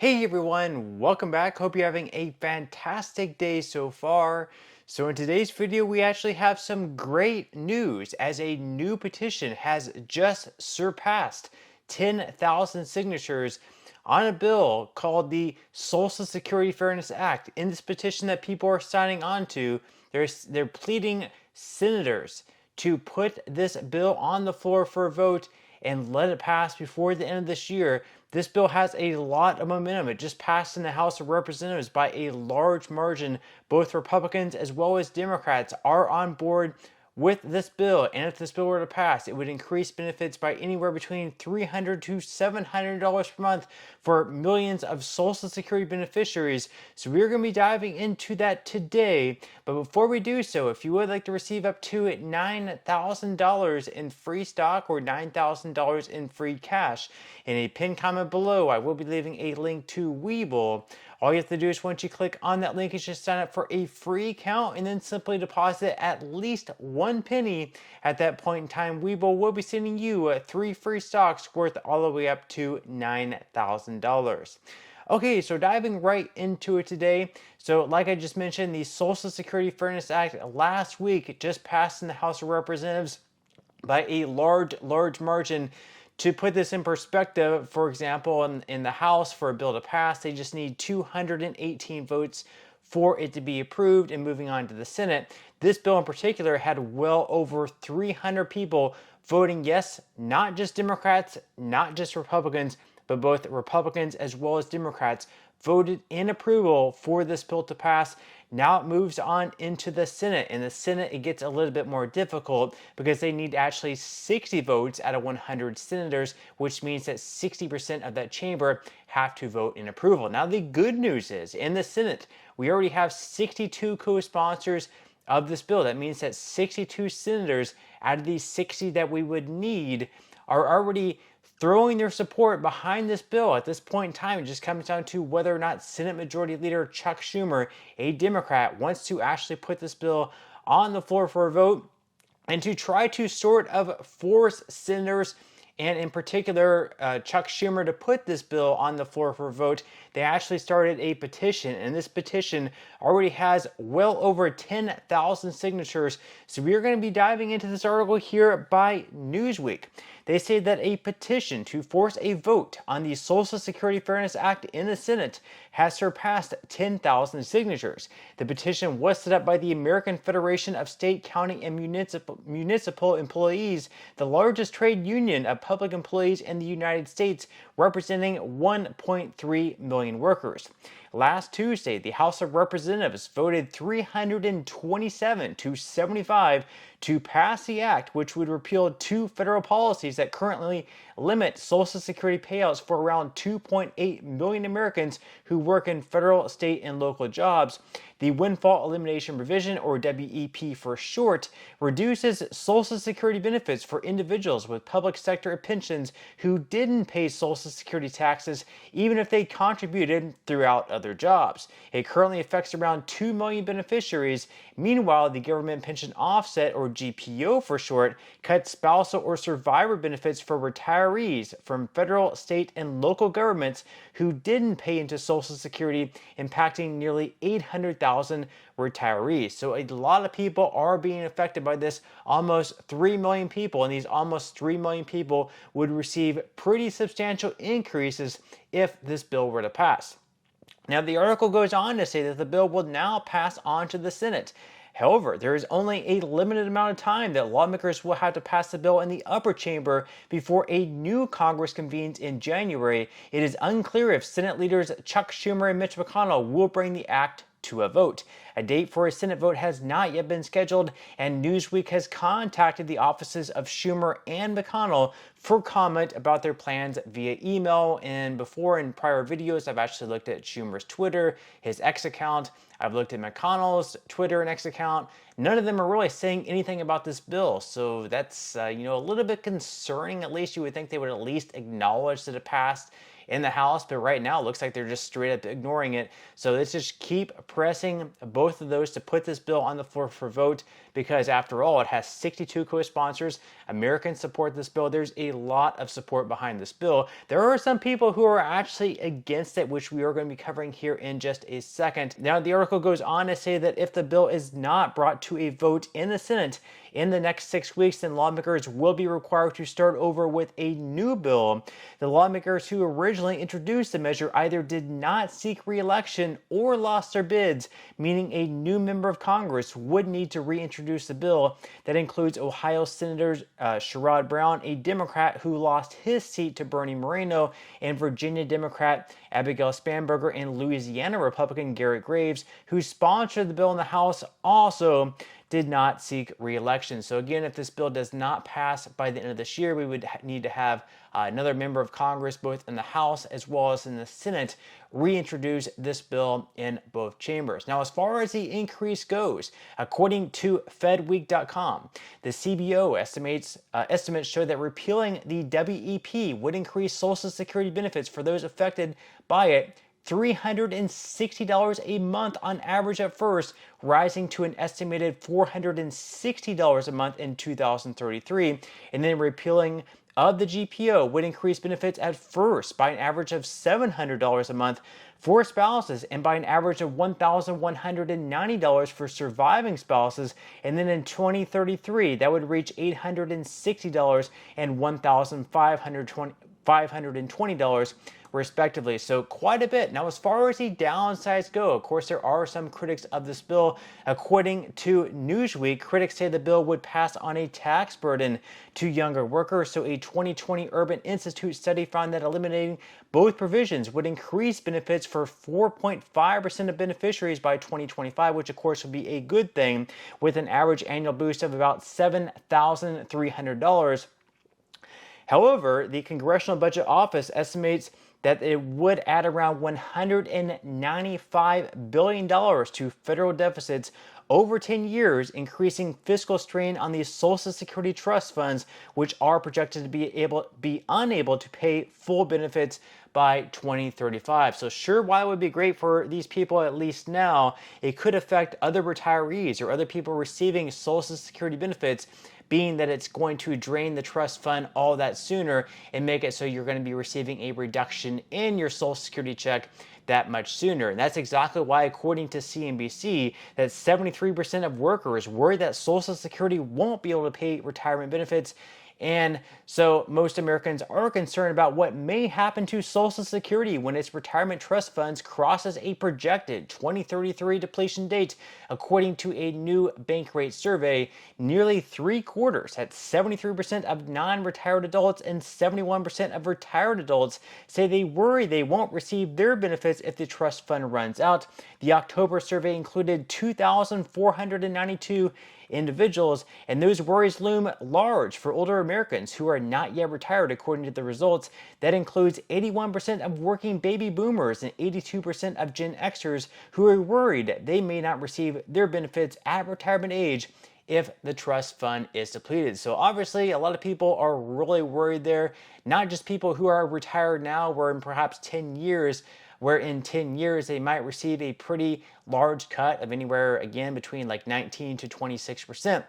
Hey everyone, welcome back. Hope you're having a fantastic day so far. So in today's video, we actually have some great news as a new petition has just surpassed 10,000 signatures on a bill called the Social Security Fairness Act. In this petition that people are signing on to, they're pleading senators to put this bill on the floor for a vote and let it pass before the end of this year. This bill has a lot of momentum. It just passed in the House of Representatives by a large margin. Both Republicans as well as Democrats are on board with this bill, and if this bill were to pass, it would increase benefits by anywhere between $300 to $700 per month for millions of Social Security beneficiaries. So we're going to be diving into that today. But before we do so, if you would like to receive up to $9,000 in free stock or $9,000 in free cash, in a pinned comment below, I will be leaving a link to Webull. All you have to do is once you click on that link is just sign up for a free account and then simply deposit at least 1 penny. At that point in time, Webull will be sending you 3 free stocks worth all the way up to $9,000. Okay, so diving right into it today. So like I just mentioned, the Social Security Fairness Act last week just passed in the House of Representatives by a large margin. To put this in perspective, for example, in the House, for a bill to pass, they just need 218 votes for it to be approved. And moving on to the Senate, this bill in particular had well over 300 people voting yes, not just Democrats, not just Republicans, but both Republicans as well as Democrats voted in approval for this bill to pass. Now it moves on into the Senate. In the Senate, it gets a little bit more difficult because they need actually 60 votes out of 100 senators, which means that 60% of that chamber have to vote in approval. Now, the good news is in the Senate, we already have 62 co-sponsors of this bill. That means that 62 senators out of these 60 that we would need are already throwing their support behind this bill. At this point in time, it just comes down to whether or not Senate Majority Leader Chuck Schumer, a Democrat, wants to actually put this bill on the floor for a vote and to try to sort of force senators, and in particular Chuck Schumer, to put this bill on the floor for a vote. They actually started a petition, and this petition already has well over 10,000 signatures. So we are going to be diving into this article here by Newsweek. They say that a petition to force a vote on the Social Security Fairness Act in the Senate has surpassed 10,000 signatures. The petition was set up by the American Federation of State, County, and Municipal Employees, the largest trade union of public employees in the United States, representing 1.3 million workers. Last Tuesday, the House of Representatives voted 327 to 75 to pass the act, which would repeal 2 federal policies that currently limit Social Security payouts for around 2.8 million Americans who work in federal, state, and local jobs. The Windfall Elimination Provision, or WEP for short, reduces Social Security benefits for individuals with public sector pensions who didn't pay Social Security taxes even if they contributed throughout other jobs. It currently affects around 2 million beneficiaries. Meanwhile, the Government Pension Offset, or GPO for short, cuts spousal or survivor benefits for retirees from federal, state, and local governments who didn't pay into Social Security, impacting nearly 800,000 retirees. So a lot of people are being affected by this, almost 3 million people, and these almost 3 million people would receive pretty substantial increases if this bill were to pass. Now, the article goes on to say that the bill will now pass on to the Senate. However, there is only a limited amount of time that lawmakers will have to pass the bill in the upper chamber before a new Congress convenes in January. It is unclear if Senate leaders Chuck Schumer and Mitch McConnell will bring the act to a vote. A date for a Senate vote has not yet been scheduled, and Newsweek has contacted the offices of Schumer and McConnell for comment about their plans via email. And before, in prior videos, I've actually looked at Schumer's Twitter, his X account. I've looked at McConnell's Twitter and X account. None of them are really saying anything about this bill. So that's a little bit concerning. At least you would think they would at least acknowledge that it passed in the House, but right now it looks like they're just straight up ignoring it. So let's just keep pressing both of those to put this bill on the floor for vote, because after all, it has 62 co-sponsors. Americans support this bill. There's a lot of support behind this bill. There are some people who are actually against it, which we are going to be covering here in just a second. Now, the article goes on to say that if the bill is not brought to a vote in the Senate in the next 6 weeks, then lawmakers will be required to start over with a new bill. The lawmakers who originally introduced the measure either did not seek re-election or lost their bids, meaning a new member of Congress would need to reintroduce the bill. That includes Ohio Senators Sherrod Brown, a Democrat who lost his seat to Bernie Moreno, and Virginia Democrat Abigail Spanberger, and Louisiana Republican Garrett Graves, who sponsored the bill in the House, also did not seek re-election. So again, if this bill does not pass by the end of this year, we would need to have another member of Congress, both in the House as well as in the Senate, reintroduce this bill in both chambers. Now, as far as the increase goes, according to FedWeek.com, the CBO estimates show that repealing the WEP would increase Social Security benefits for those affected by it $360 a month on average at first, rising to an estimated $460 a month in 2033, and then repealing of the GPO would increase benefits at first by an average of $700 a month for spouses and by an average of $1,190 for surviving spouses, and then in 2033 that would reach $860 and $1,520 respectively. So quite a bit. Now, as far as the downsides go, of course, there are some critics of this bill. According to Newsweek, critics say the bill would pass on a tax burden to younger workers. So a 2020 Urban Institute study found that eliminating both provisions would increase benefits for 4.5% of beneficiaries by 2025, which of course would be a good thing, with an average annual boost of about $7,300. However, the Congressional Budget Office estimates that it would add around $195 billion to federal deficits over 10 years, increasing fiscal strain on these Social Security trust funds, which are projected to be unable to pay full benefits by 2035. So sure, while it would be great for these people at least now, it could affect other retirees or other people receiving Social Security benefits, being that it's going to drain the trust fund all that sooner and make it so you're going to be receiving a reduction in your Social Security check that much sooner. And that's exactly why, according to CNBC, that 73% of workers worry that Social Security won't be able to pay retirement benefits. And so most Americans are concerned about what may happen to Social Security when its retirement trust funds crosses a projected 2033 depletion date. According to a new Bankrate survey, nearly 3/4, that's 73% of non-retired adults and 71% of retired adults, say they worry they won't receive their benefits if the trust fund runs out. The October survey included 2,492 individuals, and those worries loom large for older Americans who are not yet retired, according to the results. That includes 81% of working baby boomers and 82% of Gen Xers who are worried they may not receive their benefits at retirement age if the trust fund is depleted. So obviously a lot of people are really worried there, not just people who are retired now, where in perhaps 10 years they might receive a pretty large cut of anywhere, again, between like 19 to 26%,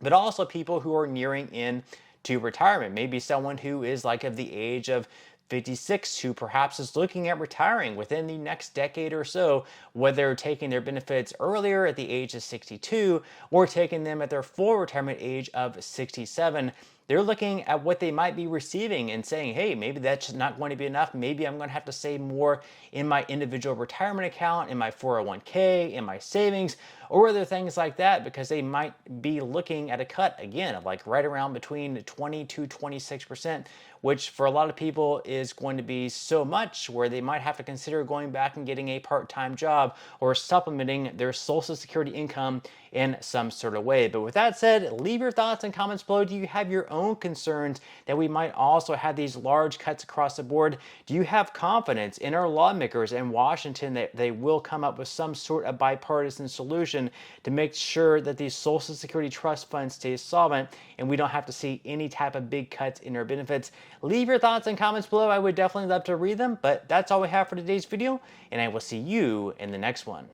but also people who are nearing in to retirement. Maybe someone who is like of the age of 56 who perhaps is looking at retiring within the next decade or so, whether taking their benefits earlier at the age of 62 or taking them at their full retirement age of 67. They're looking at what they might be receiving and saying, hey, maybe that's not going to be enough. Maybe I'm going to have to save more in my individual retirement account, in my 401k, in my savings, or other things like that, because they might be looking at a cut, again, of like right around between 20 to 26%, which for a lot of people is going to be so much where they might have to consider going back and getting a part-time job or supplementing their Social Security income in some sort of way. But with that said, leave your thoughts and comments below. Do you have your own concerns that we might also have these large cuts across the board? Do you have confidence in our lawmakers in Washington that they will come up with some sort of bipartisan solution to make sure that these Social Security trust funds stay solvent and we don't have to see any type of big cuts in our benefits? Leave your thoughts and comments below. I would definitely love to read them, but that's all we have for today's video, and I will see you in the next one.